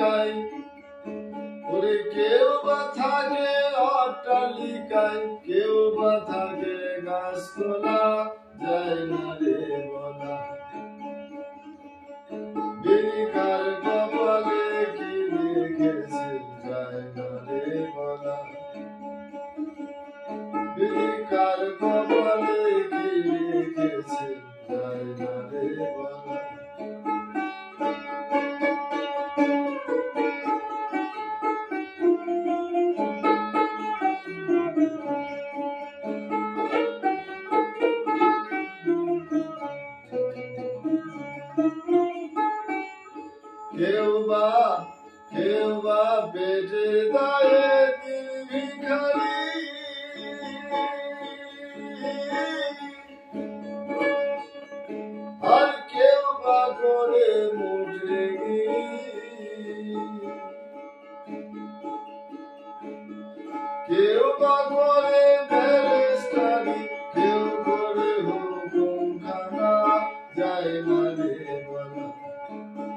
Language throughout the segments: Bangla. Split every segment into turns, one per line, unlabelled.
অট্টালিকায়, ওরে কেউ বা থাকে অট্টালিকায়, কেউ বা থাকে গাছতলা, যায় না রে বলা। বিড়িকার কপালে কি লিখেছে, যায় না রে বলা। বিড়িকার কপালে কি লিখেছে, যায় না রে বলা। কেউ বা বেটে দায়ে দিন ভিখারি, আর কেউ বা করে মুঠে কেউ বা করে ব্যারিস্টারি, কেউ করে হুকুম খানা, যায় না রে বলা।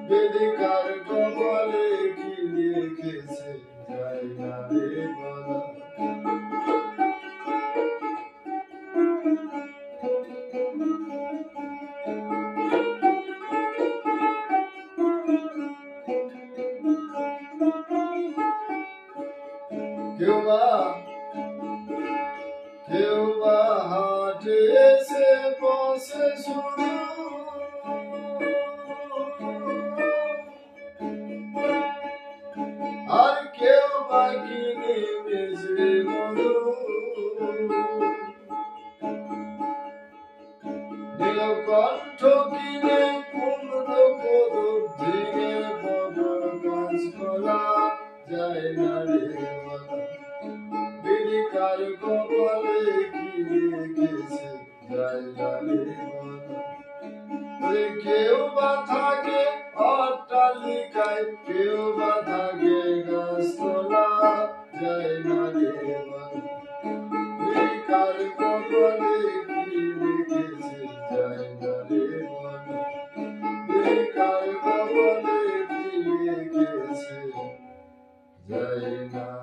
বেদিকার কপালে কি লিখেছে, যায় না রে বলা। কেউ বা হাটে এসে বসে শুধু, আর কেউ বা কিনে বেচবে মধু। নীলকণ্ঠ কিনে কুমড়ো কদু, ঝিঙে পটল কাঁচকলা, যায় না রে বলা। বিড়িকার কপালে কি লিখেছে, যায় না রে বলা। কেউ বা থাকে অট্টালিকায়, কেউ বা থাকে গাছতলা, যায় না রে বলা। বিড়িকার কপালে কি লিখেছে, যায় না রে বলা। বিড়িকার কপালে কি লিখেছে, যায় না।